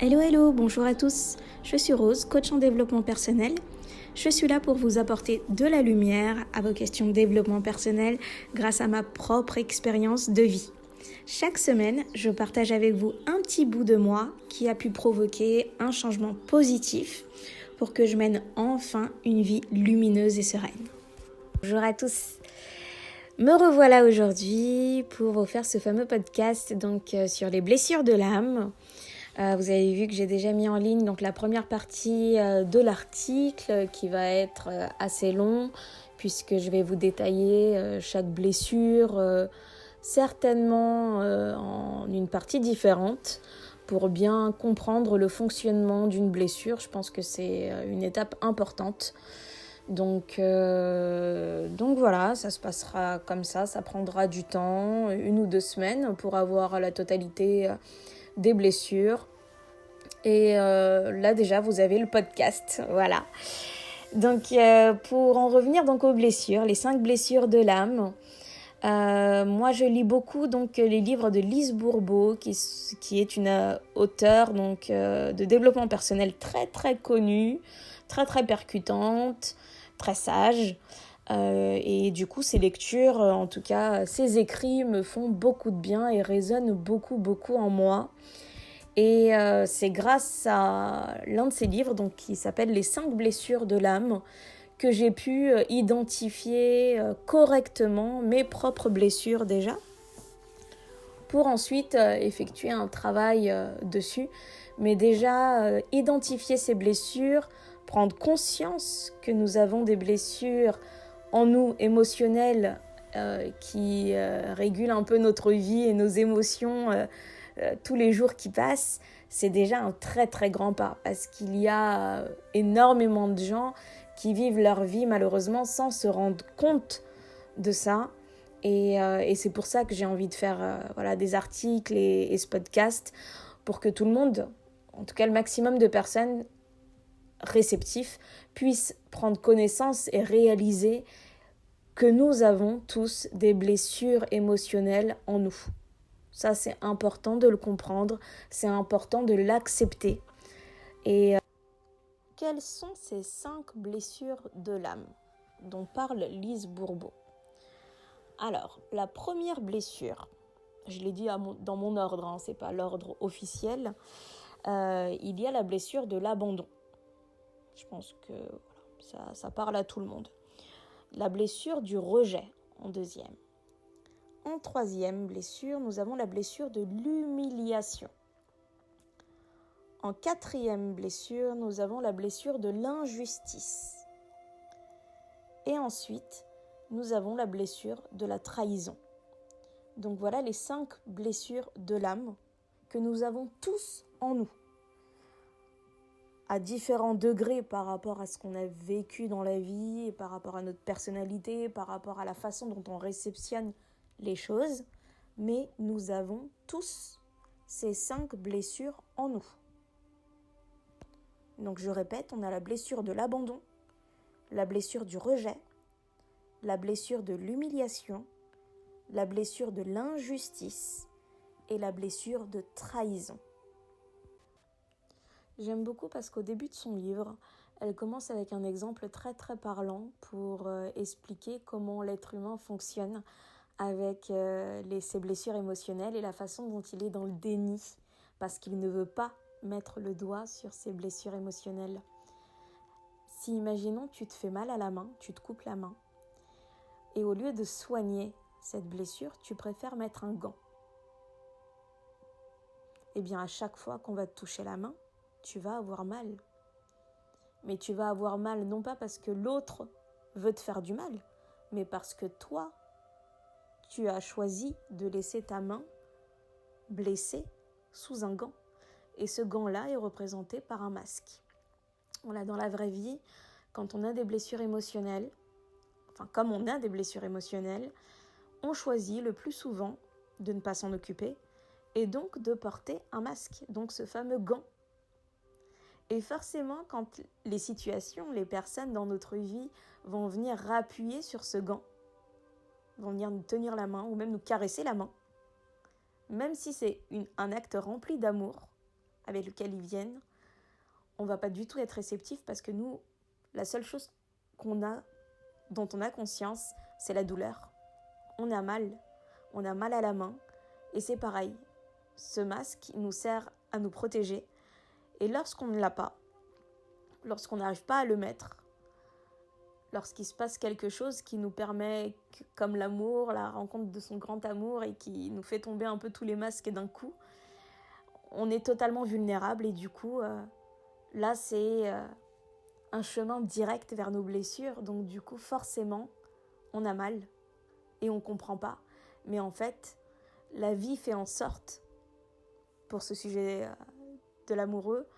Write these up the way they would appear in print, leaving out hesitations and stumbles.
Hello, bonjour à tous. Je suis Rose, coach en développement personnel. Je suis là pour vous apporter de la lumière à vos questions de développement personnel grâce à ma propre expérience de vie. Chaque semaine, je partage avec vous un petit bout de moi qui a pu provoquer un changement positif pour que je mène enfin une vie lumineuse et sereine. Bonjour à tous. Me revoilà aujourd'hui pour vous faire ce fameux podcast sur les blessures de l'âme. Vous avez vu que j'ai déjà mis en ligne la première partie de l'article qui va être assez long puisque je vais vous détailler chaque blessure certainement en une partie différente pour bien comprendre le fonctionnement d'une blessure. Je pense que c'est une étape importante. Donc voilà, ça se passera comme ça prendra du temps, 1 ou 2 semaines pour avoir la totalité des blessures. Et là déjà vous avez le podcast, voilà. Donc pour en revenir aux blessures, les 5 blessures de l'âme, moi je lis beaucoup les livres de Lise Bourbeau qui est une auteure de développement personnel très très connue, très très percutante, très sage. Et du coup, ces lectures, en tout cas, ces écrits me font beaucoup de bien et résonnent beaucoup en moi. Et c'est grâce à l'un de ces livres qui s'appelle « Les 5 blessures de l'âme » que j'ai pu identifier correctement mes propres blessures déjà, pour ensuite effectuer un travail dessus. Mais déjà, identifier ces blessures, prendre conscience que nous avons des blessures en nous émotionnelles qui régulent un peu notre vie et nos émotions tous les jours qui passent, c'est déjà un très très grand pas parce qu'il y a énormément de gens qui vivent leur vie malheureusement sans se rendre compte de ça. Et c'est pour ça que j'ai envie de faire des articles et ce podcast pour que tout le monde, en tout cas le maximum de personnes réceptifs, puissent prendre connaissance et réaliser que nous avons tous des blessures émotionnelles en nous. Ça, c'est important de le comprendre, c'est important de l'accepter. Et quelles sont ces 5 blessures de l'âme dont parle Lise Bourbeau ? Alors, la première blessure, je l'ai dit dans mon ordre, c'est pas l'ordre officiel, il y a la blessure de l'abandon. Je pense que ça parle à tout le monde. La blessure du rejet en deuxième. En troisième blessure, nous avons la blessure de l'humiliation. En quatrième blessure, nous avons la blessure de l'injustice. Et ensuite, nous avons la blessure de la trahison. Donc voilà les 5 blessures de l'âme que nous avons tous en nous, à différents degrés par rapport à ce qu'on a vécu dans la vie, et par rapport à notre personnalité, par rapport à la façon dont on réceptionne les choses, mais nous avons tous ces 5 blessures en nous. Donc je répète, on a la blessure de l'abandon, la blessure du rejet, la blessure de l'humiliation, la blessure de l'injustice et la blessure de trahison. J'aime beaucoup parce qu'au début de son livre, elle commence avec un exemple très très parlant pour expliquer comment l'être humain fonctionne avec ses blessures émotionnelles et la façon dont il est dans le déni parce qu'il ne veut pas mettre le doigt sur ses blessures émotionnelles. Si, imaginons, tu te fais mal à la main, tu te coupes la main, et au lieu de soigner cette blessure, tu préfères mettre un gant. Eh bien, à chaque fois qu'on va te toucher la main, tu vas avoir mal. Mais tu vas avoir mal non pas parce que l'autre veut te faire du mal, mais parce que toi, tu as choisi de laisser ta main blessée sous un gant. Et ce gant-là est représenté par un masque. Voilà, dans la vraie vie, quand on a des blessures émotionnelles, comme on a des blessures émotionnelles, on choisit le plus souvent de ne pas s'en occuper et donc de porter un masque, donc ce fameux gant. Et forcément, quand les situations, les personnes dans notre vie vont venir appuyer sur ce gant, vont venir nous tenir la main ou même nous caresser la main, même si c'est un acte rempli d'amour, avec lequel ils viennent, on va pas du tout être réceptif parce que nous, la seule chose dont on a conscience, c'est la douleur. On a mal à la main et c'est pareil. Ce masque, il nous sert à nous protéger et lorsqu'on ne l'a pas, lorsqu'on n'arrive pas à le mettre, lorsqu'il se passe quelque chose qui nous permet, comme l'amour, la rencontre de son grand amour et qui nous fait tomber un peu tous les masques d'un coup, on est totalement vulnérable et du coup, là c'est un chemin direct vers nos blessures. Donc du coup, forcément, on a mal et on comprend pas. Mais en fait, la vie fait en sorte, pour ce sujet de l'amoureux,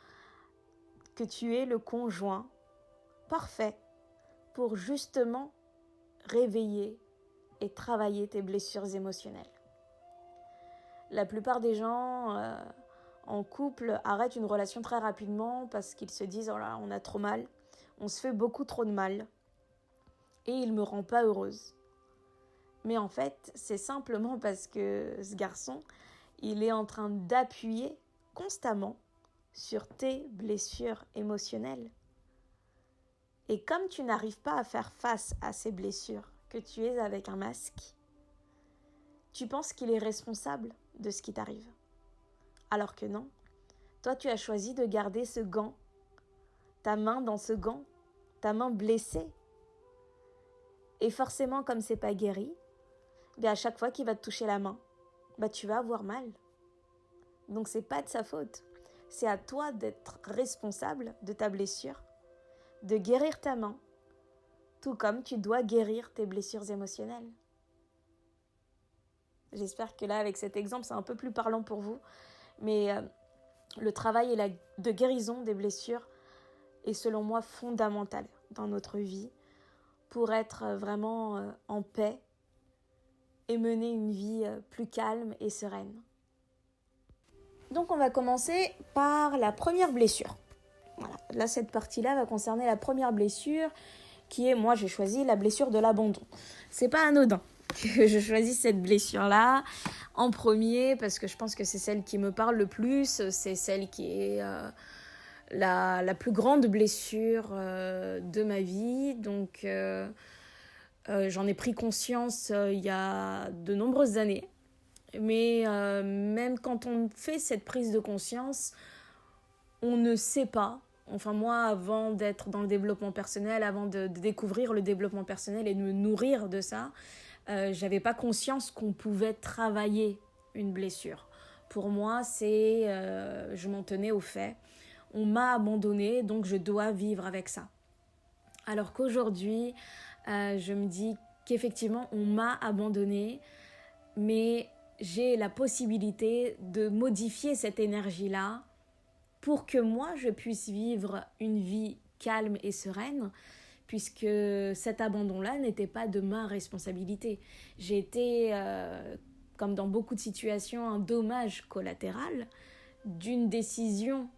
que tu es le conjoint parfait pour justement réveiller et travailler tes blessures émotionnelles. La plupart des gens en couple arrêtent une relation très rapidement parce qu'ils se disent « Oh là, on a trop mal, on se fait beaucoup trop de mal et il me rend pas heureuse ». Mais en fait, c'est simplement parce que ce garçon, il est en train d'appuyer constamment sur tes blessures émotionnelles. Et comme tu n'arrives pas à faire face à ces blessures, que tu es avec un masque, tu penses qu'il est responsable de ce qui t'arrive. Alors que non. Toi, tu as choisi de garder ce gant, ta main dans ce gant, ta main blessée. Et forcément, comme c'est pas guéri, à chaque fois qu'il va te toucher la main, tu vas avoir mal. Donc c'est pas de sa faute. C'est à toi d'être responsable de ta blessure, de guérir ta main, tout comme tu dois guérir tes blessures émotionnelles. J'espère que là, avec cet exemple, c'est un peu plus parlant pour vous. Mais le travail de guérison des blessures est selon moi fondamental dans notre vie pour être vraiment en paix et mener une vie plus calme et sereine. Donc on va commencer par la première blessure. Voilà. Là, cette partie-là va concerner la première blessure qui est, moi j'ai choisi la blessure de l'abandon. C'est pas anodin que je choisisse cette blessure-là en premier parce que je pense que c'est celle qui me parle le plus, c'est celle qui est la plus grande blessure de ma vie. Donc j'en ai pris conscience il y a de nombreuses années. Mais même quand on fait cette prise de conscience, on ne sait pas. Enfin moi, avant d'être dans le développement personnel, avant de découvrir le développement personnel et de me nourrir de ça, j'avais pas conscience qu'on pouvait travailler une blessure. Pour moi, je m'en tenais au fait. On m'a abandonnée, donc je dois vivre avec ça. Alors qu'aujourd'hui, je me dis qu'effectivement, on m'a abandonnée, mais j'ai la possibilité de modifier cette énergie-là pour que moi, je puisse vivre une vie calme et sereine, puisque cet abandon-là n'était pas de ma responsabilité. J'ai été, comme dans beaucoup de situations, un dommage collatéral d'une décision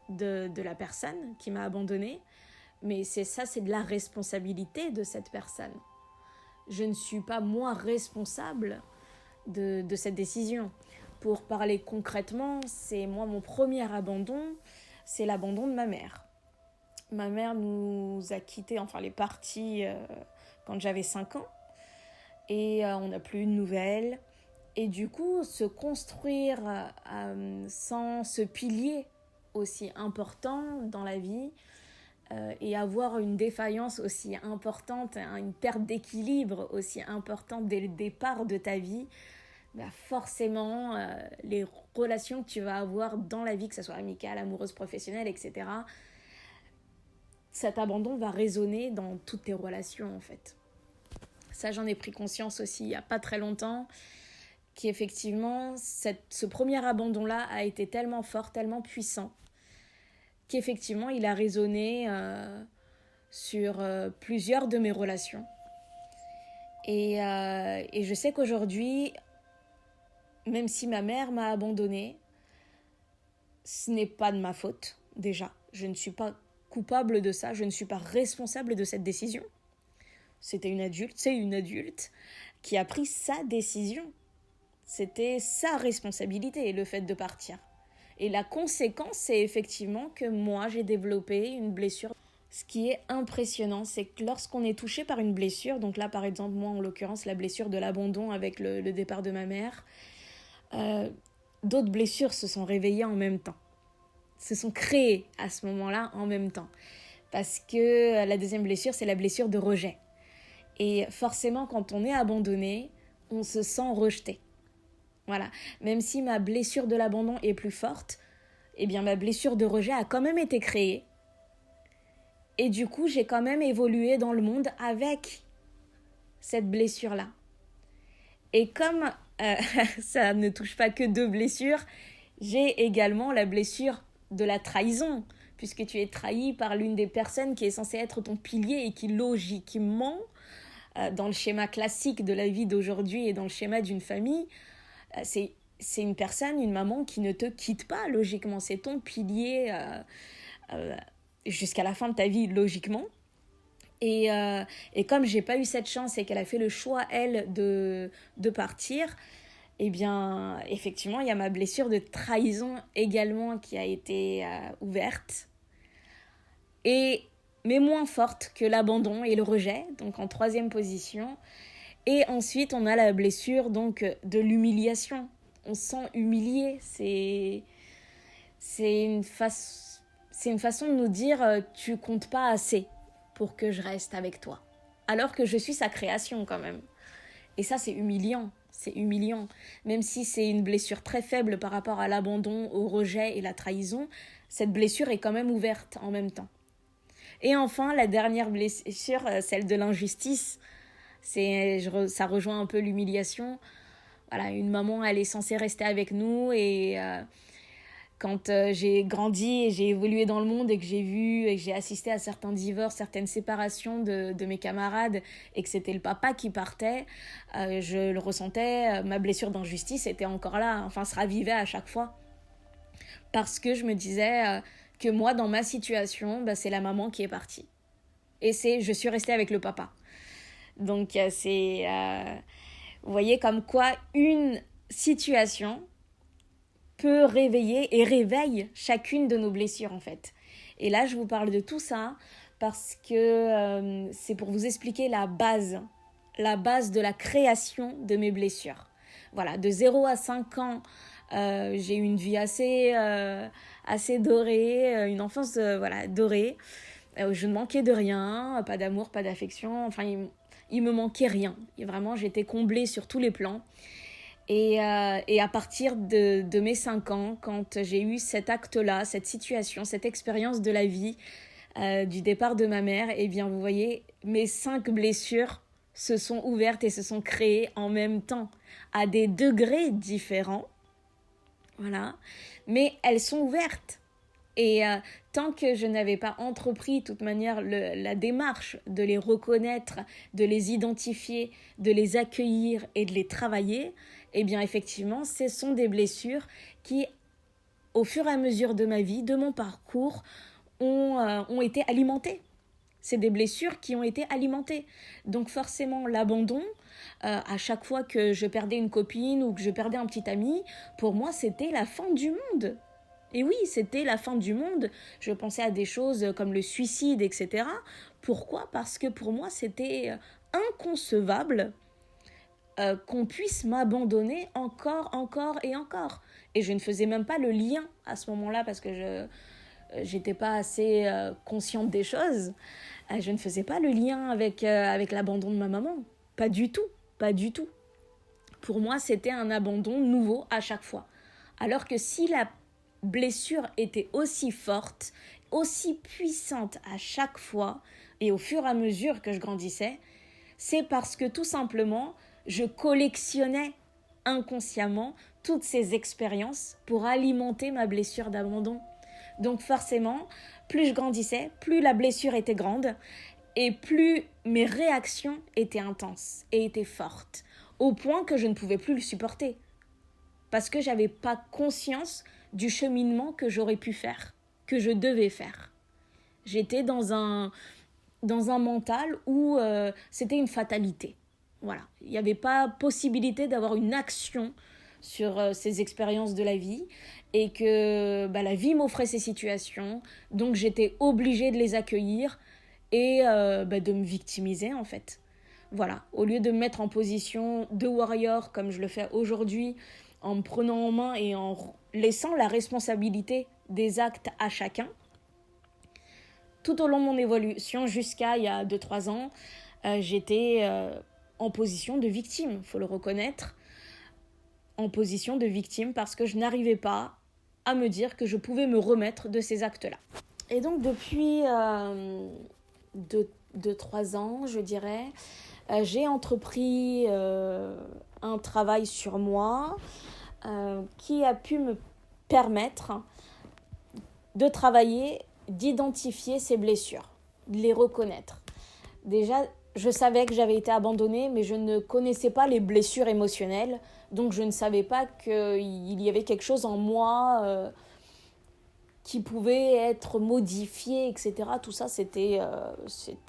de la personne qui m'a abandonnée, mais c'est de la responsabilité de cette personne. Je ne suis pas, moi, responsable de cette décision. Pour parler concrètement, c'est moi mon premier abandon, c'est l'abandon de ma mère. Ma mère nous a quittés, enfin elle est partie quand j'avais 5 ans et on n'a plus eu de nouvelles. Et du coup, se construire sans ce pilier aussi important dans la vie et avoir une défaillance aussi importante, une perte d'équilibre aussi importante dès le départ de ta vie, forcément, les relations que tu vas avoir dans la vie, que ce soit amicale, amoureuse, professionnelle, etc., cet abandon va résonner dans toutes tes relations, en fait. Ça, j'en ai pris conscience aussi il n'y a pas très longtemps, qu'effectivement, ce premier abandon-là a été tellement fort, tellement puissant, qu'effectivement, il a résonné sur plusieurs de mes relations. Et je sais qu'aujourd'hui, même si ma mère m'a abandonnée, ce n'est pas de ma faute, déjà. Je ne suis pas coupable de ça, je ne suis pas responsable de cette décision. C'est une adulte qui a pris sa décision. C'était sa responsabilité, le fait de partir. Et la conséquence, c'est effectivement que moi, j'ai développé une blessure. Ce qui est impressionnant, c'est que lorsqu'on est touché par une blessure, donc là par exemple moi en l'occurrence la blessure de l'abandon avec le départ de ma mère, d'autres blessures se sont réveillées en même temps, se sont créées à ce moment-là en même temps. Parce que la deuxième blessure, c'est la blessure de rejet. Et forcément, quand on est abandonné, on se sent rejeté. Voilà. Même si ma blessure de l'abandon est plus forte, eh bien ma blessure de rejet a quand même été créée. Et du coup, j'ai quand même évolué dans le monde avec cette blessure-là. Et comme ça ne touche pas que 2 blessures, j'ai également la blessure de la trahison, puisque tu es trahi par l'une des personnes qui est censée être ton pilier et qui logiquement, dans le schéma classique de la vie d'aujourd'hui et dans le schéma d'une famille, c'est une personne, une maman qui ne te quitte pas logiquement. C'est ton pilier jusqu'à la fin de ta vie logiquement. Et comme j'ai pas eu cette chance et qu'elle a fait le choix, elle, de partir, eh bien, effectivement, il y a ma blessure de trahison également qui a été ouverte. Mais moins forte que l'abandon et le rejet, donc en 3e position. Et ensuite, on a la blessure donc, de l'humiliation. On se sent humilié. C'est une façon de nous dire tu comptes pas assez pour que je reste avec toi. Alors que je suis sa création quand même. Et ça, c'est humiliant. C'est humiliant. Même si c'est une blessure très faible par rapport à l'abandon, au rejet et la trahison, cette blessure est quand même ouverte en même temps. Et enfin, la dernière blessure, celle de l'injustice, ça rejoint un peu l'humiliation. Voilà, une maman, elle est censée rester avec nous et quand j'ai grandi et j'ai évolué dans le monde et que j'ai vu et que j'ai assisté à certains divorces, certaines séparations de mes camarades et que c'était le papa qui partait, je le ressentais, ma blessure d'injustice était encore là, enfin se ravivait à chaque fois. Parce que je me disais que moi, dans ma situation, c'est la maman qui est partie. Et je suis restée avec le papa. Donc vous voyez comme quoi une situation peut réveiller et réveille chacune de nos blessures en fait. Et là, je vous parle de tout ça parce que c'est pour vous expliquer la base de la création de mes blessures. Voilà, de 0 à 5 ans, j'ai eu une vie assez dorée, une enfance dorée. Je ne manquais de rien, pas d'amour, pas d'affection, enfin il me manquait rien. Et vraiment, j'étais comblée sur tous les plans. Et à partir de mes 5 ans, quand j'ai eu cet acte-là, cette situation, cette expérience de la vie, du départ de ma mère, eh bien vous voyez, mes 5 blessures se sont ouvertes et se sont créées en même temps, à des degrés différents, voilà, mais elles sont ouvertes. Et tant que je n'avais pas entrepris, de toute manière, la démarche de les reconnaître, de les identifier, de les accueillir et de les travailler, eh bien effectivement, ce sont des blessures qui, au fur et à mesure de ma vie, de mon parcours, ont été alimentées. C'est des blessures qui ont été alimentées. Donc forcément, l'abandon, à chaque fois que je perdais une copine ou que je perdais un petit ami, pour moi, c'était la fin du monde. Et oui, c'était la fin du monde. Je pensais à des choses comme le suicide, etc. Pourquoi ? Parce que pour moi, c'était inconcevable qu'on puisse m'abandonner encore et encore. Et je ne faisais même pas le lien à ce moment-là parce que je n'étais pas assez consciente des choses. Je ne faisais pas le lien avec l'abandon de ma maman. Pas du tout, pas du tout. Pour moi, c'était un abandon nouveau à chaque fois. Alors que si la blessure était aussi forte, aussi puissante à chaque fois, et au fur et à mesure que je grandissais, c'est parce que tout simplement, je collectionnais inconsciemment toutes ces expériences pour alimenter ma blessure d'abandon. Donc forcément, plus je grandissais, plus la blessure était grande et plus mes réactions étaient intenses et étaient fortes, au point que je ne pouvais plus le supporter. Parce que je n'avais pas conscience du cheminement que j'aurais pu faire, que je devais faire. J'étais dans un mental où c'était une fatalité. Voilà, il n'y avait pas possibilité d'avoir une action sur ces expériences de la vie et que la vie m'offrait ces situations, donc j'étais obligée de les accueillir et de me victimiser en fait. Voilà, au lieu de me mettre en position de warrior comme je le fais aujourd'hui, en me prenant en main et en laissant la responsabilité des actes à chacun, tout au long de mon évolution jusqu'à il y a 2-3 ans, j'étais en position de victime, il faut le reconnaître, en position de victime parce que je n'arrivais pas à me dire que je pouvais me remettre de ces actes-là. Et donc depuis 2-3 ans, je dirais, j'ai entrepris un travail sur moi qui a pu me permettre de travailler, d'identifier ces blessures, de les reconnaître. Déjà, je savais que j'avais été abandonnée, mais je ne connaissais pas les blessures émotionnelles, donc je ne savais pas qu'il y avait quelque chose en moi qui pouvait être modifié, etc. Tout ça, c'était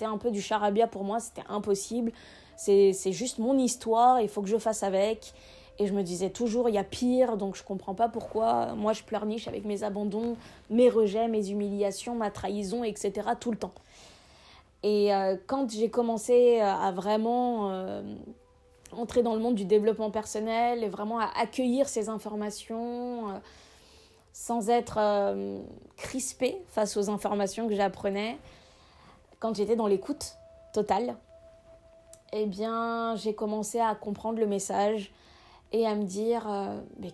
un peu du charabia pour moi, c'était impossible. C'est juste mon histoire, il faut que je fasse avec. Et je me disais toujours, il y a pire, donc je ne comprends pas pourquoi moi je pleurniche avec mes abandons, mes rejets, mes humiliations, ma trahison, etc. tout le temps. Et quand j'ai commencé à vraiment entrer dans le monde du développement personnel et vraiment à accueillir ces informations sans être crispée face aux informations que j'apprenais, quand j'étais dans l'écoute totale, eh bien, j'ai commencé à comprendre le message et à me dire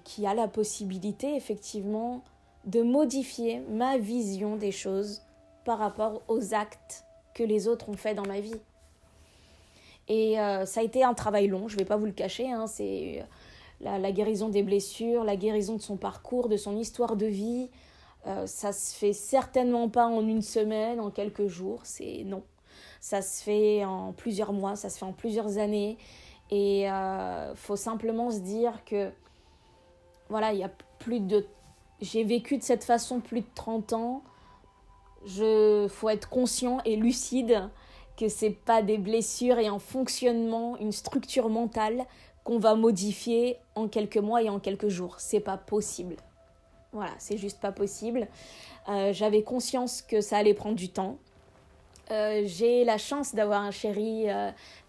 qu'il y a la possibilité, effectivement, de modifier ma vision des choses par rapport aux actes que les autres ont fait dans ma vie. Et ça a été un travail long, je ne vais pas vous le cacher, c'est la guérison des blessures, la guérison de son parcours, de son histoire de vie. Ça se fait certainement pas en une semaine, en quelques jours, non. Ça se fait en plusieurs mois, ça se fait en plusieurs années. Et faut simplement se dire que voilà, il y a j'ai vécu de cette façon plus de 30 ans. Faut être conscient et lucide que c'est pas des blessures et un fonctionnement, une structure mentale qu'on va modifier en quelques mois et en quelques jours. C'est pas possible. Voilà, c'est juste pas possible. J'avais conscience que ça allait prendre du temps. J'ai la chance d'avoir un chéri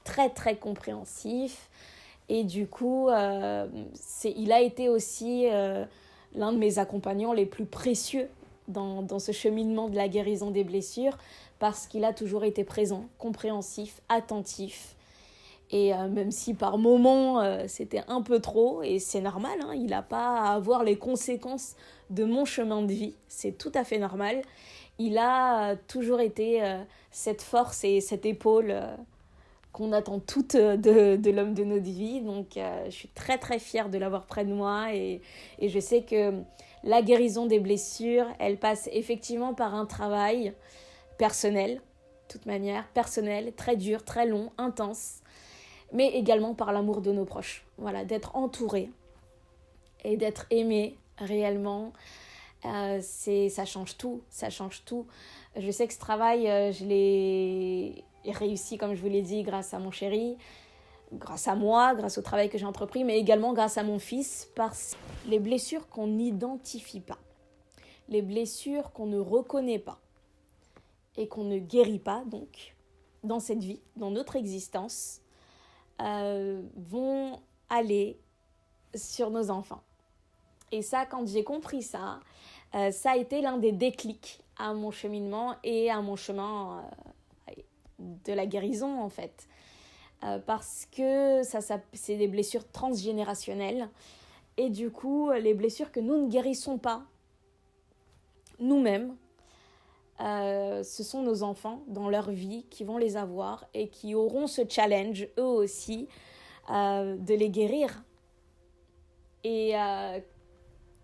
très très compréhensif et du coup il a été aussi l'un de mes accompagnants les plus précieux dans ce cheminement de la guérison des blessures parce qu'il a toujours été présent, compréhensif, attentif et même si par moments c'était un peu trop et c'est normal, il n'a pas à avoir les conséquences de mon chemin de vie, c'est tout à fait normal. Il a toujours été cette force et cette épaule qu'on attend toutes de l'homme de notre vie. Donc, je suis très, très fière de l'avoir près de moi. Et je sais que la guérison des blessures, elle passe effectivement par un travail personnel, de toute manière, personnel, très dur, très long, intense, mais également par l'amour de nos proches. Voilà, d'être entouré et d'être aimé réellement. Ça change tout. Je sais que ce travail, je l'ai réussi, comme je vous l'ai dit, grâce à mon chéri, grâce à moi, grâce au travail que j'ai entrepris, mais également grâce à mon fils, parce que les blessures qu'on n'identifie pas, les blessures qu'on ne reconnaît pas et qu'on ne guérit pas, donc, dans cette vie, dans notre existence, vont aller sur nos enfants. Et ça, quand j'ai compris ça, ça a été l'un des déclics à mon cheminement et à mon chemin de la guérison, en fait. Parce que c'est des blessures transgénérationnelles. Et du coup, les blessures que nous ne guérissons pas nous-mêmes, ce sont nos enfants dans leur vie qui vont les avoir et qui auront ce challenge, eux aussi, de les guérir. Et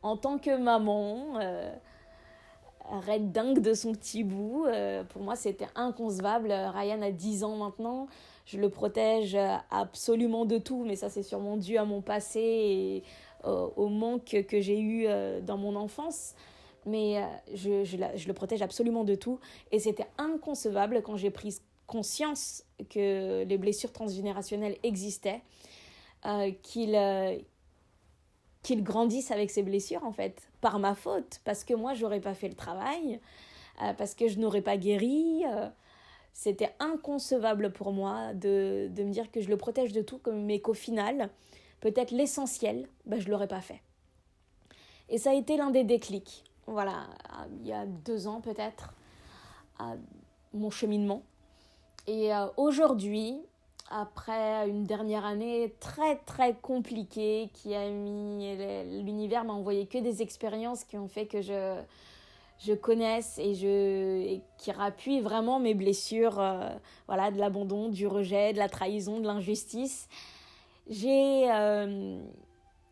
en tant que maman, red dingue de son petit bout, pour moi c'était inconcevable. Ryan a 10 ans maintenant, je le protège absolument de tout, mais ça c'est sûrement dû à mon passé et au manque que j'ai eu dans mon enfance. Mais je le protège absolument de tout. Et c'était inconcevable quand j'ai pris conscience que les blessures transgénérationnelles existaient, qu'il qu'il grandisse avec ses blessures, en fait, par ma faute, parce que moi, j'aurais pas fait le travail, parce que je n'aurais pas guéri. C'était inconcevable pour moi de me dire que je le protège de tout, mais qu'au final, peut-être l'essentiel, je l'aurais pas fait. Et ça a été l'un des déclics, voilà, il y a 2 ans peut-être, mon cheminement. Et aujourd'hui, après une dernière année très très compliquée, l'univers m'a envoyé que des expériences qui ont fait que je connaisse et qui rappuient vraiment mes blessures, de l'abandon, du rejet, de la trahison, de l'injustice. J'ai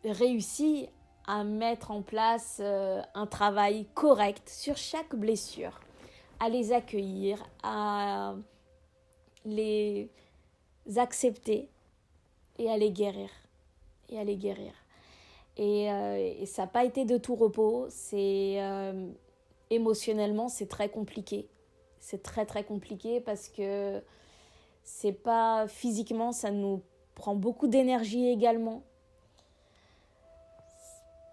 réussi à mettre en place un travail correct sur chaque blessure, à les accueillir, à les accepter et à les guérir. Et ça n'a pas été de tout repos. Émotionnellement, c'est très compliqué. C'est très très compliqué parce que c'est pas physiquement, ça nous prend beaucoup d'énergie également.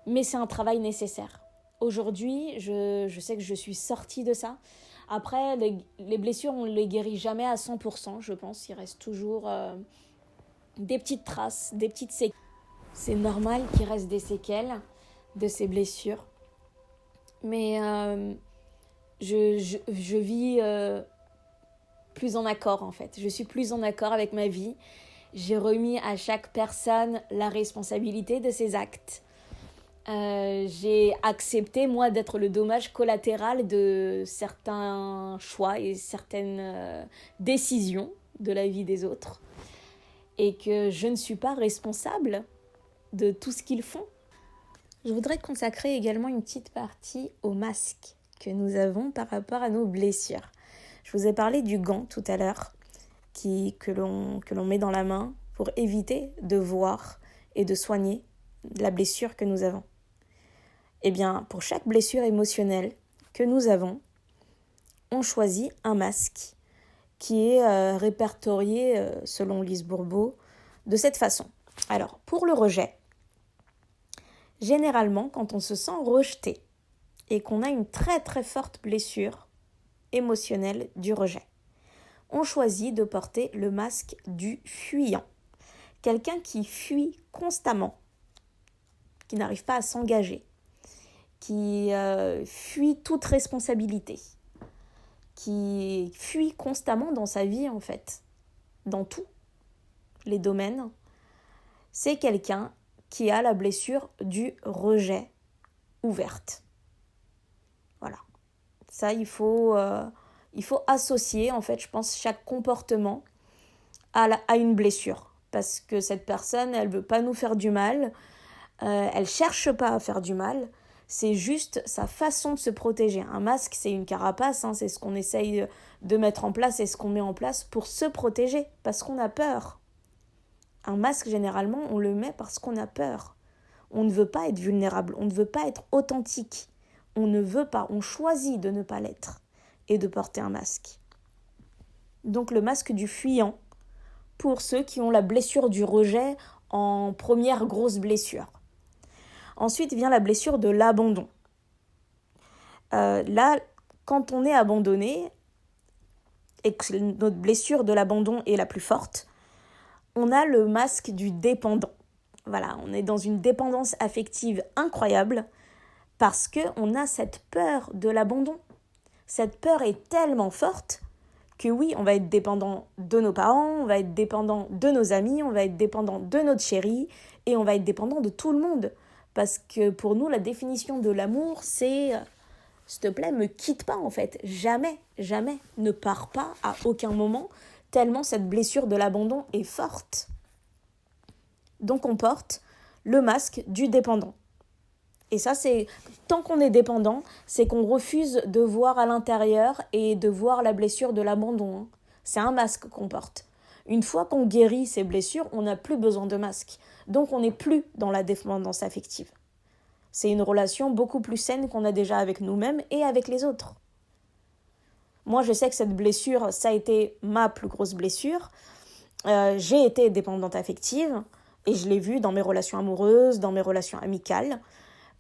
Mais c'est un travail nécessaire. Aujourd'hui, je sais que je suis sortie de ça. Après, les blessures, on ne les guérit jamais à 100%, je pense. Il reste toujours des petites traces, des petites séquelles. C'est normal qu'il reste des séquelles de ces blessures. Mais je vis plus en accord, en fait. Je suis plus en accord avec ma vie. J'ai remis à chaque personne la responsabilité de ses actes. J'ai accepté, moi, d'être le dommage collatéral de certains choix et certaines décisions de la vie des autres. Et que je ne suis pas responsable de tout ce qu'ils font. Je voudrais consacrer également une petite partie au masque que nous avons par rapport à nos blessures. Je vous ai parlé du gant tout à l'heure, que l'on met dans la main pour éviter de voir et de soigner la blessure que nous avons. Eh bien, pour chaque blessure émotionnelle que nous avons, on choisit un masque qui est répertorié, selon Lise Bourbeau, de cette façon. Alors, pour le rejet, généralement, quand on se sent rejeté et qu'on a une très très forte blessure émotionnelle du rejet, on choisit de porter le masque du fuyant. Quelqu'un qui fuit constamment, qui n'arrive pas à s'engager, qui fuit toute responsabilité, qui fuit constamment dans sa vie en fait, dans tous les domaines, c'est quelqu'un qui a la blessure du rejet ouverte. Voilà. Ça, il faut associer, en fait, je pense, chaque comportement à une blessure. Parce que cette personne, elle ne veut pas nous faire du mal, elle ne cherche pas à faire du mal, c'est juste sa façon de se protéger. Un masque, c'est une carapace, c'est ce qu'on essaye de mettre en place et ce qu'on met en place pour se protéger, parce qu'on a peur. Un masque, généralement, on le met parce qu'on a peur. On ne veut pas être vulnérable, on ne veut pas être authentique. On choisit de ne pas l'être et de porter un masque. Donc le masque du fuyant, pour ceux qui ont la blessure du rejet en première grosse blessure. Ensuite vient la blessure de l'abandon. Là, quand on est abandonné et que notre blessure de l'abandon est la plus forte, on a le masque du dépendant. Voilà, on est dans une dépendance affective incroyable parce qu'on a cette peur de l'abandon. Cette peur est tellement forte que oui, on va être dépendant de nos parents, on va être dépendant de nos amis, on va être dépendant de notre chérie et on va être dépendant de tout le monde. Parce que pour nous, la définition de l'amour, c'est « s'il te plaît, me quitte pas en fait, jamais, jamais, ne pars pas à aucun moment » tellement cette blessure de l'abandon est forte. Donc on porte le masque du dépendant. Et ça, c'est tant qu'on est dépendant, c'est qu'on refuse de voir à l'intérieur et de voir la blessure de l'abandon. C'est un masque qu'on porte. Une fois qu'on guérit ces blessures, on n'a plus besoin de masque. Donc on n'est plus dans la dépendance affective. C'est une relation beaucoup plus saine qu'on a déjà avec nous-mêmes et avec les autres. Moi, je sais que cette blessure, ça a été ma plus grosse blessure. J'ai été dépendante affective. Et je l'ai vu dans mes relations amoureuses, dans mes relations amicales.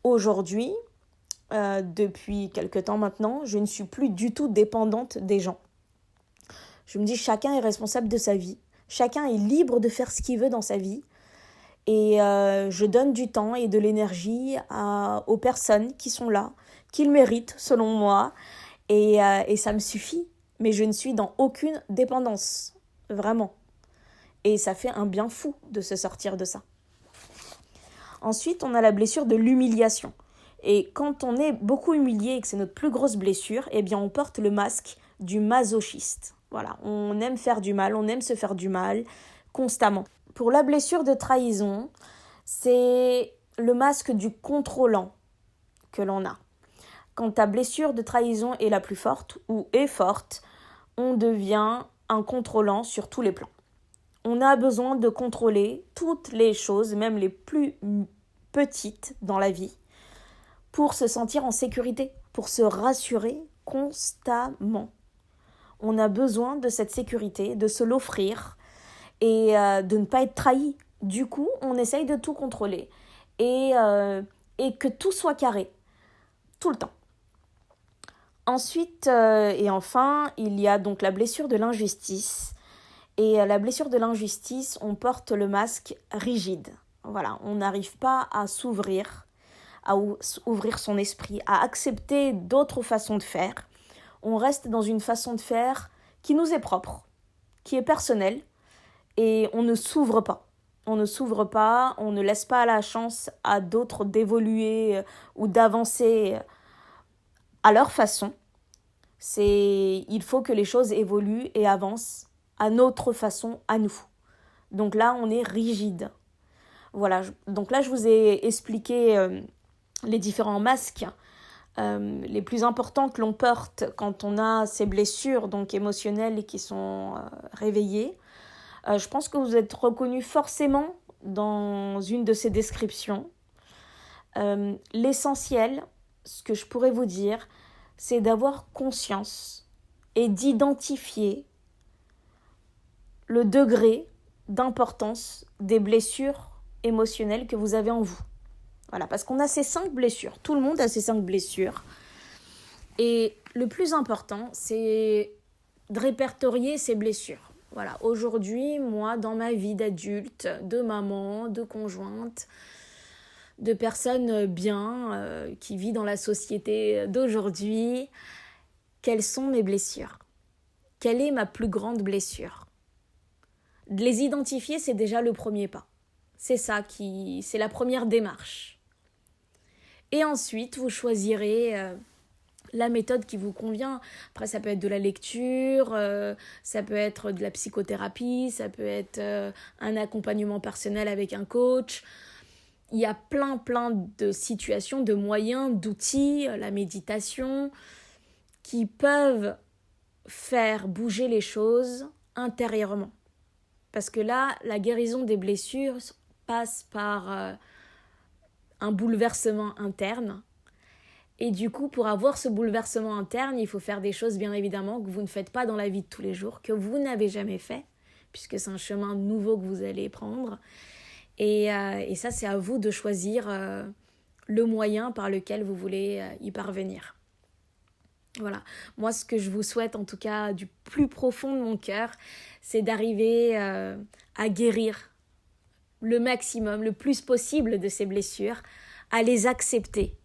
Aujourd'hui, depuis quelque temps maintenant, je ne suis plus du tout dépendante des gens. Je me dis, chacun est responsable de sa vie. Chacun est libre de faire ce qu'il veut dans sa vie. Et je donne du temps et de l'énergie aux personnes qui sont là, qu'ils méritent selon moi. Et ça me suffit. Mais je ne suis dans aucune dépendance. Vraiment. Et ça fait un bien fou de se sortir de ça. Ensuite, on a la blessure de l'humiliation. Et quand on est beaucoup humilié et que c'est notre plus grosse blessure, eh bien on porte le masque du masochiste. Voilà, on aime faire du mal, on aime se faire du mal constamment. Pour la blessure de trahison, c'est le masque du contrôlant que l'on a. Quand ta blessure de trahison est la plus forte ou est forte, on devient un contrôlant sur tous les plans. On a besoin de contrôler toutes les choses, même les plus petites dans la vie, pour se sentir en sécurité, pour se rassurer constamment. On a besoin de cette sécurité, de se l'offrir et de ne pas être trahi. Du coup, on essaye de tout contrôler et que tout soit carré, tout le temps. Ensuite et enfin, il y a donc la blessure de l'injustice. Et la blessure de l'injustice, on porte le masque rigide. Voilà, on n'arrive pas à s'ouvrir, à ouvrir son esprit, à accepter d'autres façons de faire. On reste dans une façon de faire qui nous est propre, qui est personnelle, et on ne s'ouvre pas. On ne s'ouvre pas, on ne laisse pas la chance à d'autres d'évoluer ou d'avancer à leur façon. Il faut que les choses évoluent et avancent à notre façon, à nous. Donc là, on est rigide. Voilà, donc là, je vous ai expliqué les différents masques les plus importants que l'on porte quand on a ces blessures donc émotionnelles qui sont réveillées. Je pense que vous êtes reconnus forcément dans une de ces descriptions. L'essentiel, ce que je pourrais vous dire, c'est d'avoir conscience et d'identifier le degré d'importance des blessures émotionnelles que vous avez en vous. Voilà, parce qu'on a ces 5 blessures. Tout le monde a ces 5 blessures. Et le plus important, c'est de répertorier ces blessures. Voilà, aujourd'hui, moi, dans ma vie d'adulte, de maman, de conjointe, de personne bien, qui vit dans la société d'aujourd'hui, quelles sont mes blessures ? Quelle est ma plus grande blessure ? De les identifier, c'est déjà le premier pas. C'est la première démarche. Et ensuite, vous choisirez la méthode qui vous convient. Après, ça peut être de la lecture, ça peut être de la psychothérapie, ça peut être un accompagnement personnel avec un coach. Il y a plein de situations, de moyens, d'outils, la méditation, qui peuvent faire bouger les choses intérieurement. Parce que là, la guérison des blessures passe par un bouleversement interne. Et du coup, pour avoir ce bouleversement interne, il faut faire des choses, bien évidemment, que vous ne faites pas dans la vie de tous les jours, que vous n'avez jamais fait, puisque c'est un chemin nouveau que vous allez prendre. Et ça, c'est à vous de choisir le moyen par lequel vous voulez y parvenir. Voilà, moi ce que je vous souhaite en tout cas du plus profond de mon cœur, c'est d'arriver à guérir le maximum, le plus possible de ces blessures, à les accepter.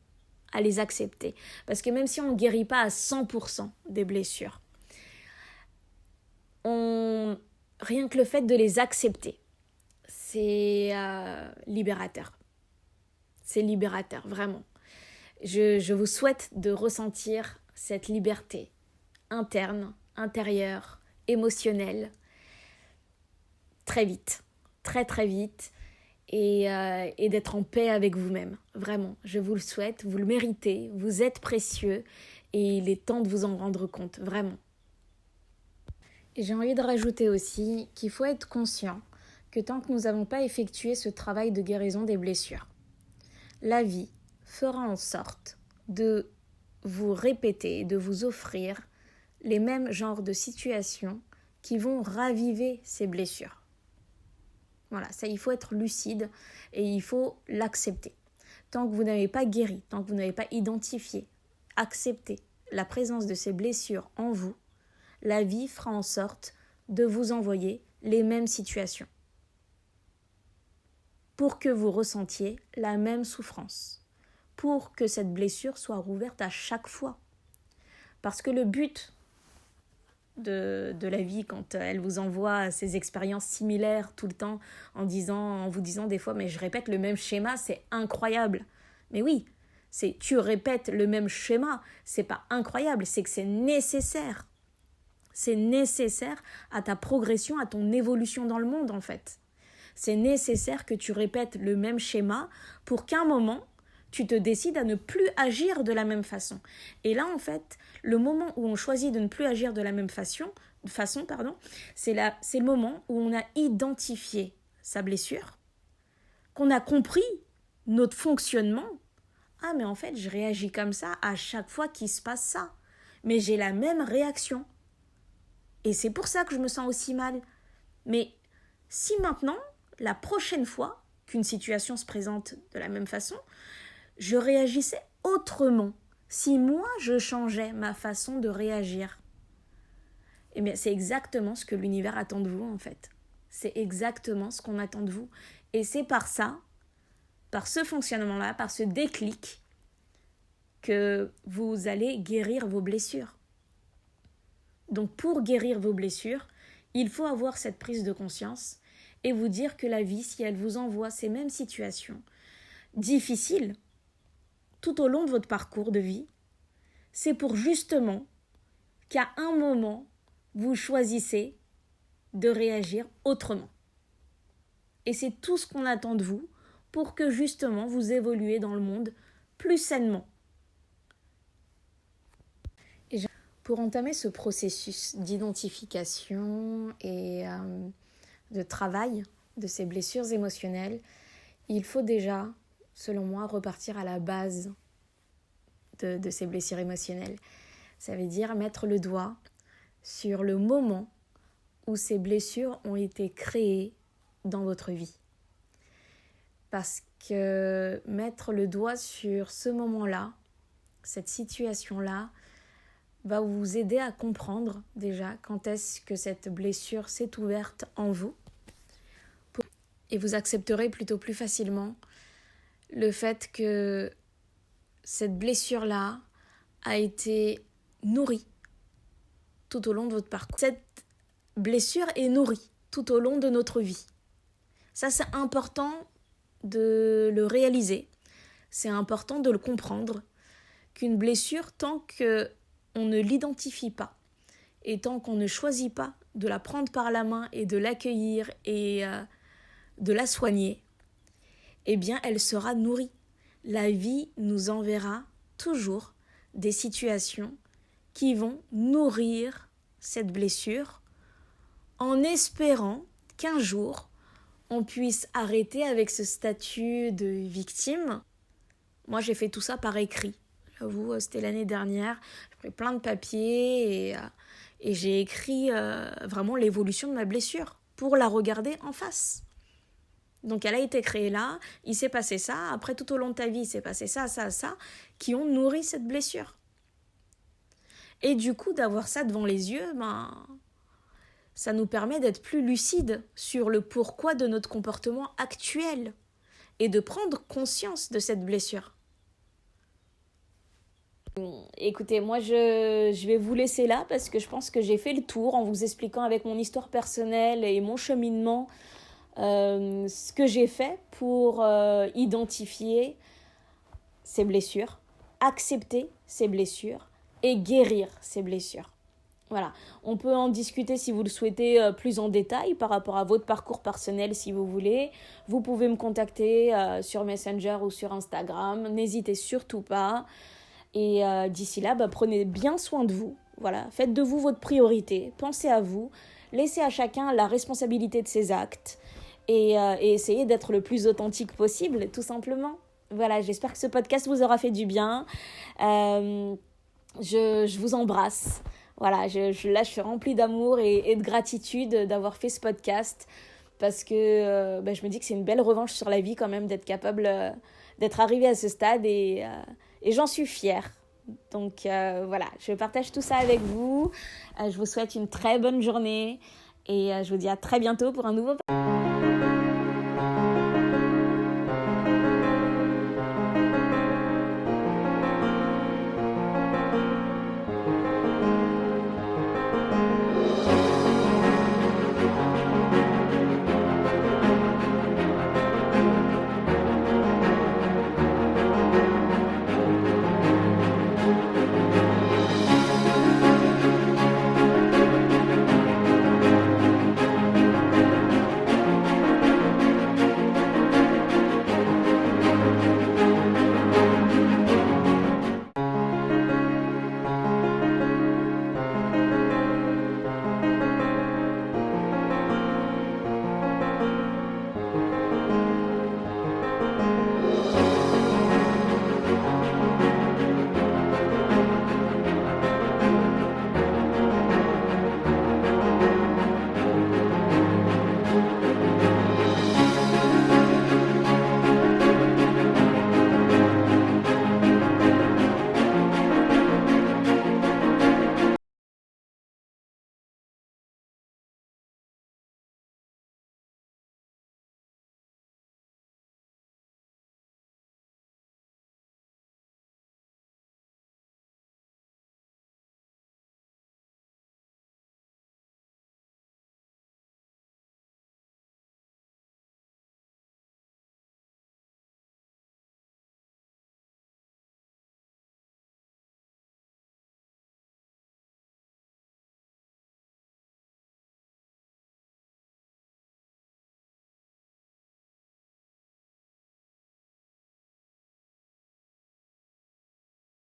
Parce que même si on ne guérit pas à 100% des blessures, rien que le fait de les accepter, c'est libérateur. C'est libérateur, vraiment. Je vous souhaite de ressentir cette liberté interne, intérieure, émotionnelle, très vite, très vite, et d'être en paix avec vous-même. Vraiment, je vous le souhaite, vous le méritez, vous êtes précieux, et il est temps de vous en rendre compte, vraiment. Et j'ai envie de rajouter aussi qu'il faut être conscient que tant que nous n'avons pas effectué ce travail de guérison des blessures, la vie fera en sorte de vous répéter, de vous offrir les mêmes genres de situations qui vont raviver ces blessures. Voilà, ça, il faut être lucide et il faut l'accepter. Tant que vous n'avez pas guéri, tant que vous n'avez pas identifié, accepté la présence de ces blessures en vous, la vie fera en sorte de vous envoyer les mêmes situations pour que vous ressentiez la même souffrance, pour que cette blessure soit rouverte à chaque fois. Parce que le but de la vie, quand elle vous envoie ces expériences similaires tout le temps, en vous disant des fois « mais je répète le même schéma, c'est incroyable ». Mais oui, tu répètes le même schéma, c'est pas incroyable, c'est que c'est nécessaire. C'est nécessaire à ta progression, à ton évolution dans le monde en fait. C'est nécessaire que tu répètes le même schéma pour qu'à un moment, tu te décides à ne plus agir de la même façon. Et là, en fait, le moment où on choisit de ne plus agir de la même façon, c'est le moment où on a identifié sa blessure, qu'on a compris notre fonctionnement. Ah, mais en fait, je réagis comme ça à chaque fois qu'il se passe ça. Mais j'ai la même réaction. Et c'est pour ça que je me sens aussi mal. Mais si maintenant, la prochaine fois qu'une situation se présente de la même façon, je réagissais autrement, si moi je changeais ma façon de réagir, eh bien c'est exactement ce que l'univers attend de vous en fait. C'est exactement ce qu'on attend de vous. Et c'est par ça, par ce fonctionnement-là, par ce déclic, que vous allez guérir vos blessures. Donc pour guérir vos blessures, il faut avoir cette prise de conscience et vous dire que la vie, si elle vous envoie ces mêmes situations difficiles, tout au long de votre parcours de vie, c'est pour justement qu'à un moment, vous choisissez de réagir autrement. Et c'est tout ce qu'on attend de vous pour que justement vous évoluez dans le monde plus sainement. Et pour entamer ce processus d'identification et de travail de ces blessures émotionnelles, il faut déjà, selon moi, repartir à la base de ces blessures émotionnelles. Ça veut dire mettre le doigt sur le moment où ces blessures ont été créées dans votre vie. Parce que mettre le doigt sur ce moment-là, cette situation-là, va vous aider à comprendre déjà quand est-ce que cette blessure s'est ouverte en vous. Et vous accepterez plutôt plus facilement le fait que cette blessure-là a été nourrie tout au long de votre parcours. Cette blessure est nourrie tout au long de notre vie. Ça, c'est important de le réaliser. C'est important de le comprendre qu'une blessure, tant qu'on ne l'identifie pas et tant qu'on ne choisit pas de la prendre par la main et de l'accueillir et de la soigner, eh bien, elle sera nourrie. La vie nous enverra toujours des situations qui vont nourrir cette blessure en espérant qu'un jour, on puisse arrêter avec ce statut de victime. Moi, j'ai fait tout ça par écrit. J'avoue, c'était l'année dernière. J'ai pris plein de papiers et j'ai écrit vraiment l'évolution de ma blessure pour la regarder en face. Donc elle a été créée là, il s'est passé ça, après tout au long de ta vie, il s'est passé ça, qui ont nourri cette blessure. Et du coup, d'avoir ça devant les yeux, ça nous permet d'être plus lucides sur le pourquoi de notre comportement actuel et de prendre conscience de cette blessure. Écoutez, moi je vais vous laisser là parce que je pense que j'ai fait le tour en vous expliquant avec mon histoire personnelle et mon cheminement ce que j'ai fait pour identifier ces blessures, accepter ces blessures et guérir ces blessures. Voilà, on peut en discuter si vous le souhaitez plus en détail par rapport à votre parcours personnel si vous voulez. Vous pouvez me contacter sur Messenger ou sur Instagram, n'hésitez surtout pas. Et d'ici là, prenez bien soin de vous. Voilà, faites de vous votre priorité, pensez à vous, laissez à chacun la responsabilité de ses actes et essayez d'être le plus authentique possible, tout simplement. Voilà, j'espère que ce podcast vous aura fait du bien. Je vous embrasse. Voilà, là, je suis remplie d'amour et de gratitude d'avoir fait ce podcast. parce que je me dis que c'est une belle revanche sur la vie quand même d'être capable d'être arrivée à ce stade et j'en suis fière. Donc voilà, je partage tout ça avec vous. Je vous souhaite une très bonne journée et je vous dis à très bientôt pour un nouveau